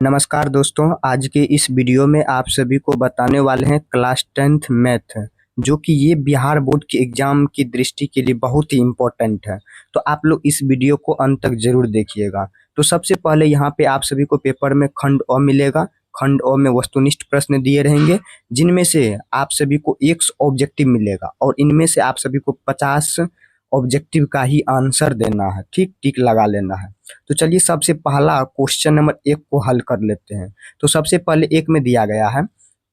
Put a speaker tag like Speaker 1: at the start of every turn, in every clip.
Speaker 1: नमस्कार दोस्तों, आज के इस वीडियो में आप सभी को बताने वाले हैं क्लास 10th मैथ, जो कि ये बिहार बोर्ड के एग्जाम की दृष्टि के लिए बहुत ही इम्पोर्टेंट है। तो आप लोग इस वीडियो को अंत तक जरूर देखिएगा। तो सबसे पहले यहाँ पे आप सभी को पेपर में खंड अ मिलेगा। खंड अ में वस्तुनिष्ठ प्रश्न दिए रहेंगे, जिनमें से आप सभी को 100 ऑब्जेक्टिव मिलेगा और इनमें से आप सभी को 50 ऑब्जेक्टिव का ही आंसर देना है। ठीक टिक लगा लेना है। तो चलिए सबसे पहला क्वेश्चन नंबर 1 को हल कर लेते हैं। तो सबसे पहले एक में दिया गया है,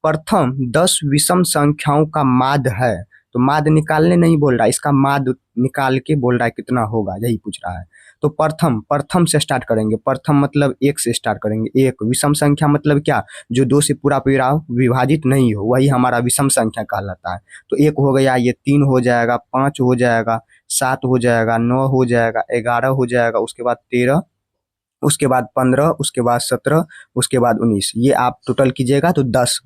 Speaker 1: प्रथम 10 विषम संख्याओं का माध्य है। तो माध्य निकालने नहीं बोल रहा है, इसका माध्य निकाल के बोल रहा है कितना होगा, यही पूछ रहा है। तो प्रथम प्रथम से स्टार्ट करेंगे। प्रथम मतलब 1 से स्टार्ट करेंगे। 1 विषम संख्या मतलब क्या, जो 2 से पूरा पूरा विभाजित नहीं हो, वही हमारा विषम संख्या कहलाता है। तो 1 हो गया, ये 3 हो जाएगा, 5 हो जाएगा, 7 हो जाएगा, 9 हो जाएगा, 11 हो जाएगा, उसके बाद 13, उसके बाद 15, उसके बाद 17, उसके बाद 19। ये आप टोटल कीजिएगा तो 10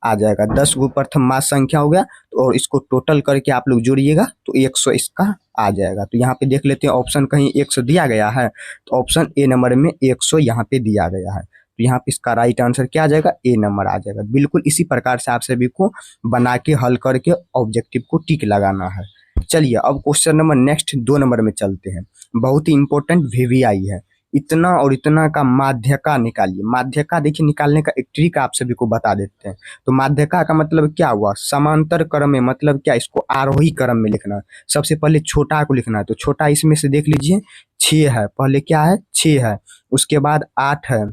Speaker 1: आ जाएगा। 10 वो प्रथम मास संख्या हो गया। तो और इसको टोटल करके आप लोग जोड़िएगा तो 100 इसका आ जाएगा। तो यहाँ पे देख लेते हैं, ऑप्शन कहीं 100 दिया गया है, तो ऑप्शन ए नंबर में 100 यहाँ पे दिया गया है। तो यहाँ पे इसका राइट आंसर क्या आ जाएगा, ए नंबर आ जाएगा। बिल्कुल इसी प्रकार से आप सभी को बना के हल करके ऑब्जेक्टिव को टिक लगाना है। चलिए अब क्वेश्चन नंबर नेक्स्ट 2 नंबर में चलते हैं। बहुत ही इंपॉर्टेंट वीवीआई है। इतना और इतना का माध्यका निकालिए। माध्यका देखिए, निकालने का एक ट्रिक आप सभी को बता देते हैं। तो माध्यका का मतलब क्या हुआ, समांतर क्रम में, मतलब क्या, इसको आरोही क्रम में लिखना है। सबसे पहले छोटा को लिखना है। तो छोटा इसमें से देख लीजिए 6 है, पहले क्या है 6 है, उसके बाद 8 है,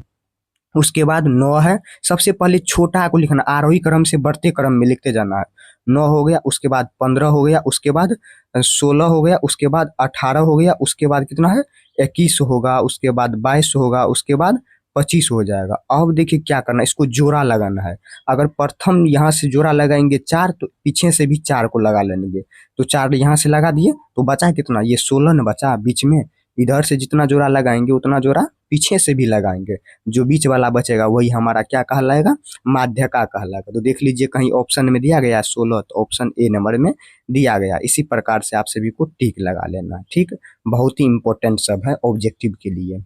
Speaker 1: उसके बाद 9 है। सबसे पहले छोटा को लिखना, आरोही क्रम से बढ़ते क्रम में लिखते जाना है। 9 हो गया, उसके बाद 15 हो गया, उसके बाद 16 हो गया, उसके बाद 18 हो गया, उसके बाद कितना है 21 होगा, उसके बाद 22 होगा, उसके बाद 25 हो जाएगा। अब देखिए क्या करना है, इसको जोड़ा लगाना है। अगर प्रथम यहाँ से जोड़ा लगाएंगे 4, तो पीछे से भी 4 को लगा लेंगे। तो 4 यहाँ से लगा दिए तो बचा कितना, ये 16 न बचा बीच में। इधर से जितना जोड़ा लगाएंगे उतना जोड़ा पीछे से भी लगाएंगे। जो बीच वाला बचेगा वही हमारा क्या कहलाएगा, माध्यका कहलाएगा। तो देख लीजिए कहीं ऑप्शन में दिया गया 16, तो ऑप्शन ए नंबर में दिया गया। इसी प्रकार से आप सभी को टिक लगा लेना है। ठीक, बहुत ही इंपॉर्टेंट सब है ऑब्जेक्टिव के लिए।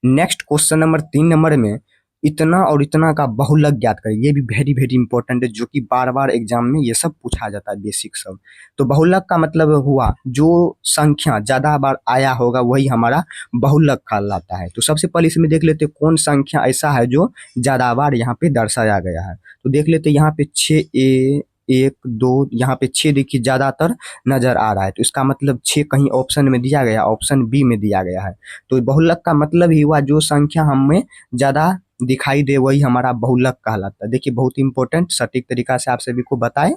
Speaker 1: नेक्स्ट क्वेश्चन नंबर 3 नंबर में, इतना और इतना का बहुलक ज्ञात करें। ये भी वेरी वेरी इंपॉर्टेंट है, जो कि बार बार एग्जाम में ये सब पूछा जाता है, बेसिक सब। तो बहुलक का मतलब हुआ जो संख्या ज्यादा बार आया होगा वही हमारा बहुलक कहलाता है। तो सबसे पहले इसमें देख लेते कौन संख्या ऐसा है जो ज्यादा बार यहाँ पे दर्शाया गया है। तो देख लेते यहाँ पे 6A 1 2, यहाँ पे 6 देखिए ज्यादातर नजर आ रहा है। तो इसका मतलब 6 कहीं ऑप्शन में दिया गया, ऑप्शन बी में दिया गया है। तो बहुलक का मतलब ही हुआ जो संख्या हमें ज्यादा दिखाई दे वही हमारा बहुलक कहलाता है। देखिए बहुत इंपॉर्टेंट, सटीक तरीका से आप सभी को बताएं,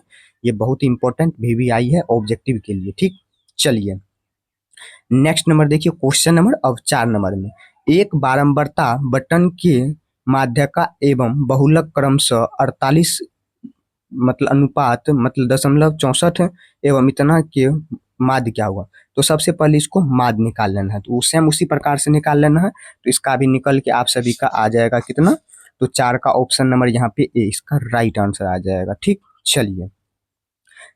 Speaker 1: ये बहुत इंपॉर्टेंट वीवीआई है ऑब्जेक्टिव के लिए। ठीक, चलिए नेक्स्ट नंबर देखिए, क्वेश्चन नंबर अब 4 नंबर में, एक बारंबारता बटन के माध्यका एवं बहुलक क्रमशः 48 मतलब अनुपात मतलब 0.64 एवं इतना के माध्य क्या हुआ। तो सबसे पहले इसको माध्य निकाल लेना है। तो सेम उसी प्रकार से निकाल लेना है। तो इसका भी निकल के आप सभी का आ जाएगा कितना, तो 4 का ऑप्शन नंबर यहाँ पे ए इसका राइट आंसर आ जाएगा। ठीक, चलिए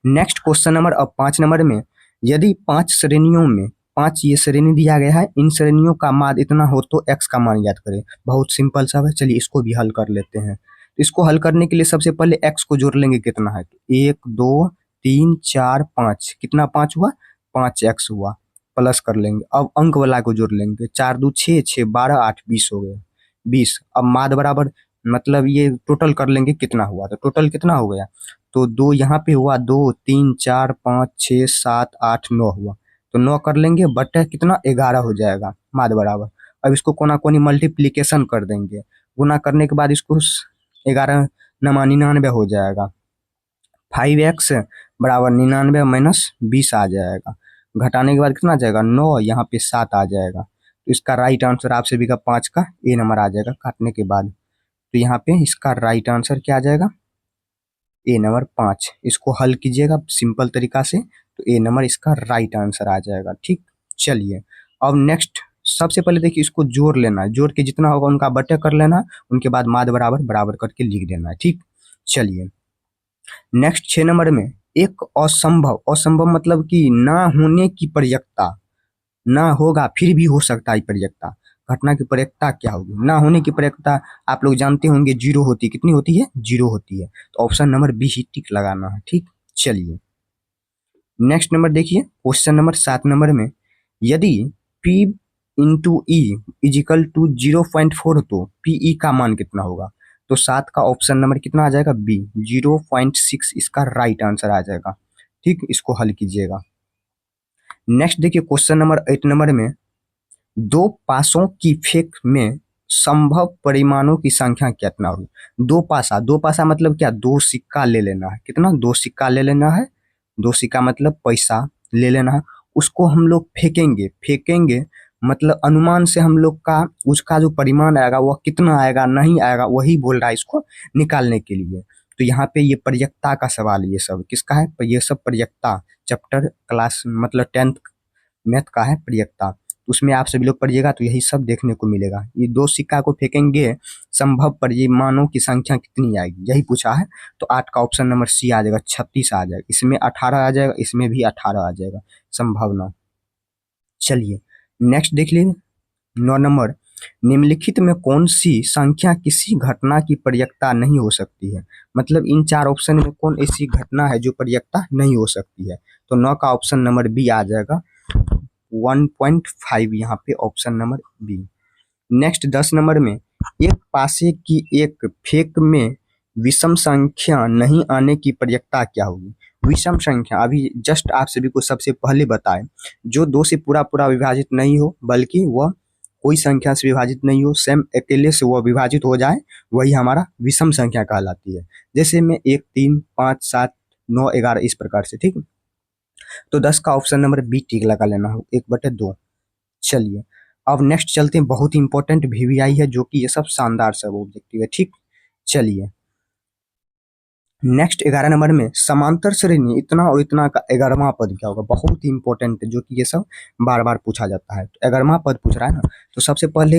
Speaker 1: नेक्स्ट क्वेश्चन नंबर अब 5 नंबर में, यदि 5 श्रेणियों में 5 ये श्रेणी दिया गया है, इन श्रेणियों का माध्य इतना हो तो एक्स का मान ज्ञात करें। बहुत सिंपल सा है, चलिए इसको भी हल कर लेते हैं। तो इसको हल करने के लिए सबसे पहले एक्स को जोड़ लेंगे, कितना है तो 1 2 3 4 5, कितना 5 हुआ, 5x हुआ, प्लस कर लेंगे। अब अंक वाला को जोड़ लेंगे, 4 2 6 6 12 8 20 हो गया 20। अब माध्य बराबर मतलब ये टोटल कर लेंगे कितना हुआ, तो टोटल कितना हो गया, तो 2 यहाँ पे हुआ, 2 3 4 5 6 7 8 9 हुआ। तो 9 कर लेंगे, बटे कितना 11 हो जाएगा माध्य बराबर। अब इसको कोना कोनी मल्टीप्लीकेशन कर देंगे, गुना करने के बाद इसको 11 नमा 99 हो जाएगा। 5x बराबर 99 माइनस 20 आ जाएगा। घटाने के बाद कितना आ जाएगा 9, यहाँ पे 7 आ जाएगा। तो इसका राइट आंसर आप सभी का 5 का ए नंबर आ जाएगा काटने के बाद। तो यहाँ पे इसका राइट आंसर क्या आ जाएगा, ए नंबर 5। इसको हल कीजिएगा सिंपल तरीका से, तो ए नंबर इसका राइट आंसर आ जाएगा। ठीक, चलिए अब नेक्स्ट सबसे पहले देखिए इसको जोड़ लेना है, जोड़ के जितना होगा उनका बटे कर लेना, उनके बाद माध्य बराबर बराबर करके लिख देना है। ठीक, चलिए नेक्स्ट 6 नंबर में, एक असंभव, असंभव मतलब कि ना होने की प्रयत्ता, ना होगा फिर भी हो सकता है प्रयत्ता। घटना की प्रयेकता क्या होगी? ना होने की प्रयेकता आप लोग जानते होंगे जीरो होती है। कितनी होती है? जीरो होती है। तो ऑप्शन नंबर बी ही टिक लगाना है। ठीक, चलिए नेक्स्ट नंबर देखिए, क्वेश्चन नंबर 7 नंबर में, यदि P into E equal to 0.4 तो PE का मान कितना होगा? तो 7 का ऑप्शन नंबर कितना आ जाएगा? बी, 0.6 इसका राइट आंसर आ जाएगा। ठीक, इसको हल कीजिएगा। नेक्स्ट देखिए क्वेश्चन नंबर 8 नंबर में, दो पासों की फेंक में संभव परिमाणों की संख्या कितना होगी? दो पासा, दो पासा मतलब क्या? दो सिक्का ले लेना है। कितना? दो सिक्का ले लेना है। दो सिक्का मतलब पैसा ले लेना है। उसको हम लोग फेंकेंगे, फेंकेंगे मतलब अनुमान से हम लोग का उसका जो परिमाण आएगा वह कितना आएगा, नहीं आएगा, वही बोल रहा है इसको निकालने के लिए। तो यहाँ पे ये प्रयेकता का सवाल, ये सब किसका है? ये सब प्रयेकता चैप्टर क्लास मतलब 10th मैथ का है प्रयेकता। उसमें आप सभी लोग पढ़िएगा तो यही सब देखने को मिलेगा। ये दो सिक्का को फेंकेंगे, संभव परिमाणों की संख्या कितनी आएगी, यही पूछा है। तो 8 का ऑप्शन नंबर सी आ जाएगा, 36 आ जाएगा। इसमें 18 आ जाएगा, इसमें भी 18 आ जाएगा संभावना। चलिए नेक्स्ट देख लीजिए 9 नंबर, निम्नलिखित में कौन सी संख्या किसी घटना की प्रयेकता नहीं हो सकती है? मतलब इन 4 ऑप्शन में कौन ऐसी घटना है जो प्रयेकता नहीं हो सकती है? तो 9 का ऑप्शन नंबर बी आ जाएगा, 1.5 यहाँ पे option number B. Next 10 number में, एक पासे की एक फेंक में विषम संख्या नहीं आने की प्रयेकता क्या होगी? विषम संख्या अभी जस्ट आप सभी को सबसे पहले बताए, जो 2 से पूरा पूरा विभाजित नहीं हो बल्कि वह कोई संख्या से विभाजित नहीं हो, सेम अकेले से वह विभाजित हो जाए, वही हमारा विषम संख्या कहलाती है। जैसे में 1, 3, 5, 7, 9, 11 इस प्रकार से। ठीक, तो 10 का ऑप्शन नंबर बी टिक लगा लेना हो, 1/2। चलिए अब नेक्स्ट चलते हैं, बहुत ही इंपॉर्टेंट VVI है जो कि ये सब शानदार सब ऑब्जेक्टिव है। ठीक, चलिए नेक्स्ट 11 नंबर में, समांतर श्रेणी इतना और इतना का 11वां पद क्या होगा? बहुत ही इंपॉर्टेंट है जो कि ये सब बार बार पूछा जाता है। तो 11वां पद पूछ रहा है ना, तो सबसे पहले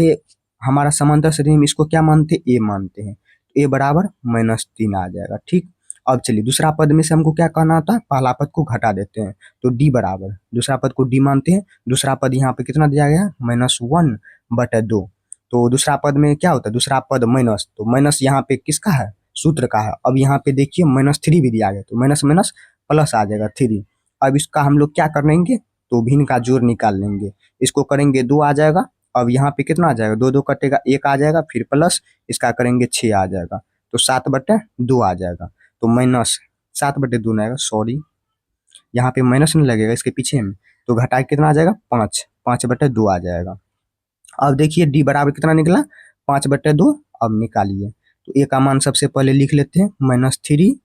Speaker 1: हमारा समांतर श्रेणी में इसको क्या मानते हैं? ए मानते हैं। तो ए बराबर -3 आ जाएगा। ठीक, अब चलिए दूसरा पद में से हमको क्या कहना होता है? पहला पद को घटा देते हैं, तो डी बराबर, दूसरा पद को डी मानते हैं। दूसरा पद यहाँ पे कितना दिया गया है? -1/2। तो दूसरा पद में क्या होता है? दूसरा पद माइनस, तो माइनस यहाँ पे किसका है? सूत्र का है। अब यहाँ पे देखिए -3 भी दिया गया, तो माइनस माइनस प्लस आ जाएगा 3। अब इसका हम लोग क्या कर लेंगे? तो भिन्न का जोड़ निकाल लेंगे। इसको करेंगे 2 आ जाएगा। अब यहाँ पे कितना आ जाएगा? 2 2 कटेगा, 1 आ जाएगा, फिर प्लस इसका करेंगे 6 आ जाएगा, तो 7/2 आ जाएगा। तो -7/2 नहीं आएगा, सॉरी यहाँ पे माइनस नहीं लगेगा इसके पीछे में, तो घटा के कितना आ जाएगा? 5/2 आ जाएगा। अब देखिए डी बराबर कितना निकला? 5/2। अब निकालिए, तो ए का मान सबसे पहले लिख लेते हैं -3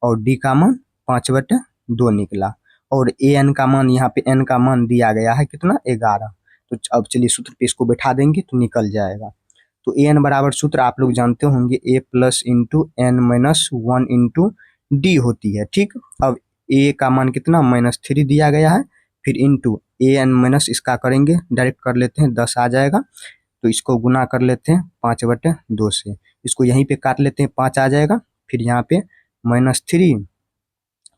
Speaker 1: और डी का मान 5/2 निकला। और ए एन का मान, यहाँ पे एन का मान दिया गया है कितना? 11। तो अब चलिए सूत्र पे इसको बैठा देंगे तो निकल जाएगा। तो ए एन बराबर सूत्र आप लोग जानते होंगे, A plus into N minus 1 into D होती है। ठीक, अब ए का मान कितना? -3 दिया गया है, फिर इंटू ए एन माइनस इसका करेंगे, डायरेक्ट कर लेते हैं, 10 आ जाएगा। तो इसको गुना कर लेते हैं 5/2 से, इसको यहीं पे काट लेते हैं, 5 आ जाएगा। फिर यहाँ पे -3,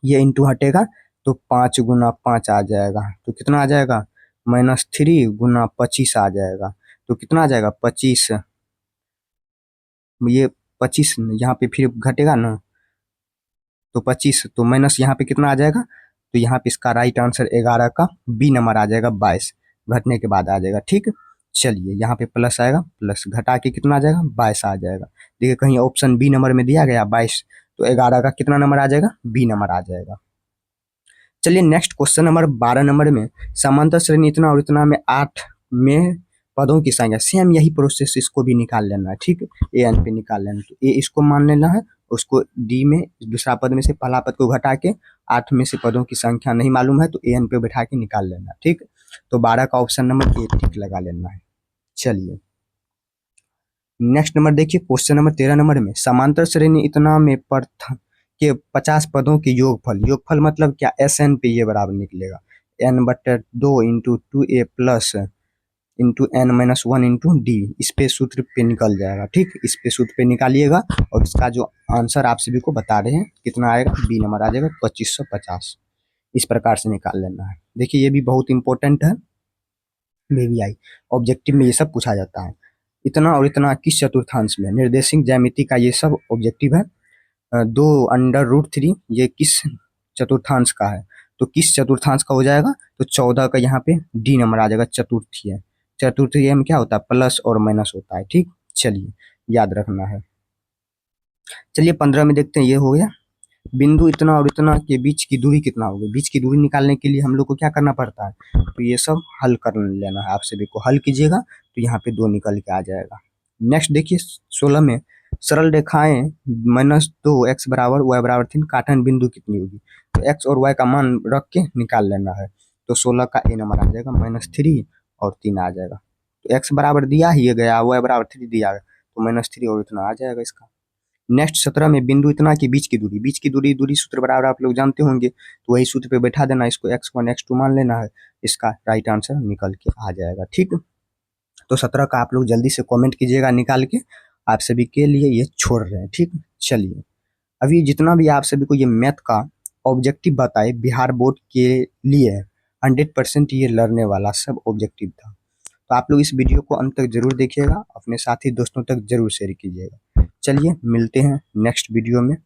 Speaker 1: ये इंटू हटेगा तो 5 गुना 5 आ जाएगा, तो कितना आ जाएगा? -3 गुना 25 आ जाएगा। तो कितना आ जाएगा? 25, ये 25 यहाँ पे फिर घटेगा ना, तो 25, तो माइनस यहाँ पे कितना आ जाएगा? तो यहाँ पे इसका राइट आंसर 11 का बी नंबर आ जाएगा, 22 घटने के बाद आ जाएगा। ठीक, चलिए यहाँ पे प्लस आएगा, प्लस घटा के कितना आ जाएगा? 22 आ जाएगा। देखिए कहीं ऑप्शन बी नंबर में दिया गया 22, तो 11 का कितना नंबर आ जाएगा? बी नंबर आ जाएगा। चलिए नेक्स्ट क्वेश्चन नंबर 12 नंबर में, समांतर श्रेणी इतना और इतना में 8 में पदों की संख्या, सेम यही प्रोसेस इसको भी निकाल लेना है। ठीक, ए एन पे निकाल लेना, तो ए इसको मान लेना है, उसको डी में दूसरा पद में से पहला पद को घटा के 8 में से पदों की संख्या नहीं मालूम है तो ए एन पे बैठा के निकाल लेना। ठीक, तो 12 का ऑप्शन नंबर ए टिक लगा लेना है। चलिए नेक्स्ट नंबर देखिए क्वेश्चन नंबर 13 नंबर में, समांतर श्रेणी इतना में प्रथम के 50 पदों के योगफल, योगफल मतलब क्या? एस एन पे ये बराबर निकलेगा, n/2 into 2a plus into n minus 1 into D, इस पे सूत्र पे निकल जाएगा। ठीक, इस पे सूत्र पे निकालिएगा और इसका जो आंसर आप सभी को बता रहे हैं कितना आएगा? बी नंबर आ जाएगा 2550। इस प्रकार से निकाल लेना है। देखिए ये भी बहुत इंपॉर्टेंट है, में भी आई। ऑब्जेक्टिव में ये सब पूछा जाता है। इतना और इतना किस चतुर्थांश में, निर्देशिक ज्यामिति का ये सब ऑब्जेक्टिव है। 2√3 ये किस चतुर्थांश का है, तो किस चतुर्थांश का हो जाएगा, तो 14 का यहाँ पे डी नंबर आ जाएगा, चतुर्थीय। चतुर्थीय में क्या होता है, प्लस और माइनस होता है। ठीक, चलिए याद रखना है। चलिए 15 में देखते हैं, ये हो गया। बिंदु इतना और इतना के बीच की दूरी कितना होगी, बीच की दूरी निकालने के लिए हम लोग को क्या करना पड़ता है, तो ये सब हल कर लेना है। आप सभी को हल कीजिएगा तो यहाँ पे 2 निकल के आ जाएगा। नेक्स्ट देखिए 16 में, सरल रेखाएं -2 x बराबर y बराबर 3 काटन बिंदु कितनी होगी, तो x और y का मान रख के निकाल लेना है। तो 16 का ए नंबर आ जाएगा -3 और 3 आ जाएगा। तो x बराबर दिया ही गया, y बराबर 3 दिया गया, तो -3 और इतना आ जाएगा इसका। नेक्स्ट 17 में, बिंदु इतना की बीच की दूरी, बीच की दूरी, दूरी सूत्र बराबर आप लोग जानते होंगे, तो वही सूत्र पे बैठा देना, इसको x1 x2 मान लेना है, इसका राइट आंसर निकल के आ जाएगा। ठीक, तो 17 का आप लोग जल्दी से कमेंट कीजिएगा निकाल के, आप सभी के लिए ये छोड़ रहे हैं। ठीक, चलिए अभी जितना भी आप सभी को ये मैथ का ऑब्जेक्टिव बताए बिहार बोर्ड के लिए 100% ये लड़ने वाला सब ऑब्जेक्टिव था। तो आप लोग इस वीडियो को अंत तक जरूर देखिएगा, अपने साथी दोस्तों तक जरूर शेयर कीजिएगा। चलिए मिलते हैं नेक्स्ट वीडियो में।